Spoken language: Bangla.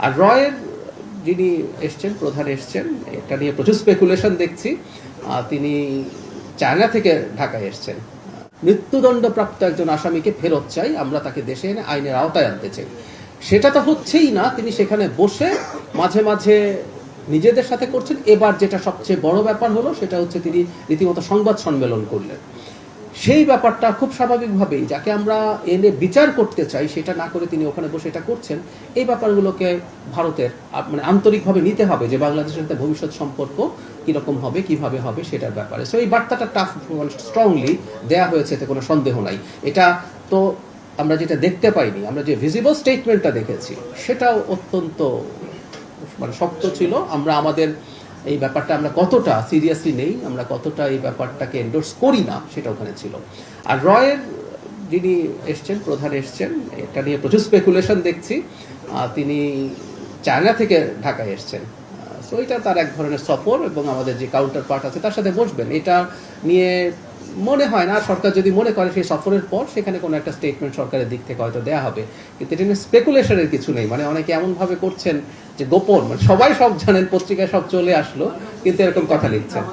আর রয়ের যিনি এসছেন, প্রধান এসছেন, এটা নিয়ে প্রচুর স্পেকুলেশন দেখছি। তিনি চায়না থেকে ঢাকায় এসছেন। মৃত্যুদণ্ডপ্রাপ্ত একজন আসামিকে ফেরত চাই, আমরা তাকে দেশে এনে আইনের আওতায় আনতে চাই। সেটা তো হচ্ছেই না। তিনি সেখানে বসে মাঝে মাঝে নিজেদের সাথে করছেন। এবার যেটা সবচেয়ে বড় ব্যাপার হলো সেটা হচ্ছে তিনি রীতিমতো সংবাদ সম্মেলন করলেন। সেই ব্যাপারটা খুব স্বাভাবিকভাবেই যাকে আমরা এনে বিচার করতে চাই সেটা না করে তিনি ওখানে বসে এটা করছেন। এই ব্যাপারগুলোকে ভারতের মানে আন্তরিকভাবে নিতে হবে যে বাংলাদেশের সাথে ভবিষ্যৎ সম্পর্ক কীরকম হবে, কিভাবে হবে সেটার ব্যাপারে। সো এই বার্তাটা টাফ স্ট্রংলি দেয়া হয়েছে, এতে কোনো সন্দেহ নাই। এটা তো আমরা যেটা দেখতে পাইনি, আমরা যে ভিজিবল স্টেটমেন্টটা দেখেছি সেটাও অত্যন্ত মানে শক্ত ছিল। আমরা আমাদের এই ব্যাপারটা আমরা কতটা সিরিয়াসলি নেই, আমরা কতটা এই ব্যাপারটাকে এন্ডোর্স করি না সেটা ওখানে ছিল। আর রয়ের যিনি এসছেন, প্রধান এসছেন, এটা নিয়ে প্রচুর স্পেকুলেশন দেখছি। তিনি চায়না থেকে ঢাকায় এসছেন। সো এটা তার এক ধরনের সফর এবং আমাদের যে কাউন্টার পার্ট আছে তার সাথে বসবেন। এটা নিয়ে মনে হয় না সরকার যদি মনে করে সেই সফরের পর সেখানে কোনো একটা স্টেটমেন্ট সরকারের দিক থেকে হয়তো দেওয়া হবে, কিন্তু এটা নিয়ে স্পেকুলেশনের কিছু নেই। মানে অনেকে এমনভাবে করছেন যে গোপন, মানে সবাই সব জানেন, পত্রিকায় সব চলে আসলো, কিন্তু এরকম কথা লিখছেন।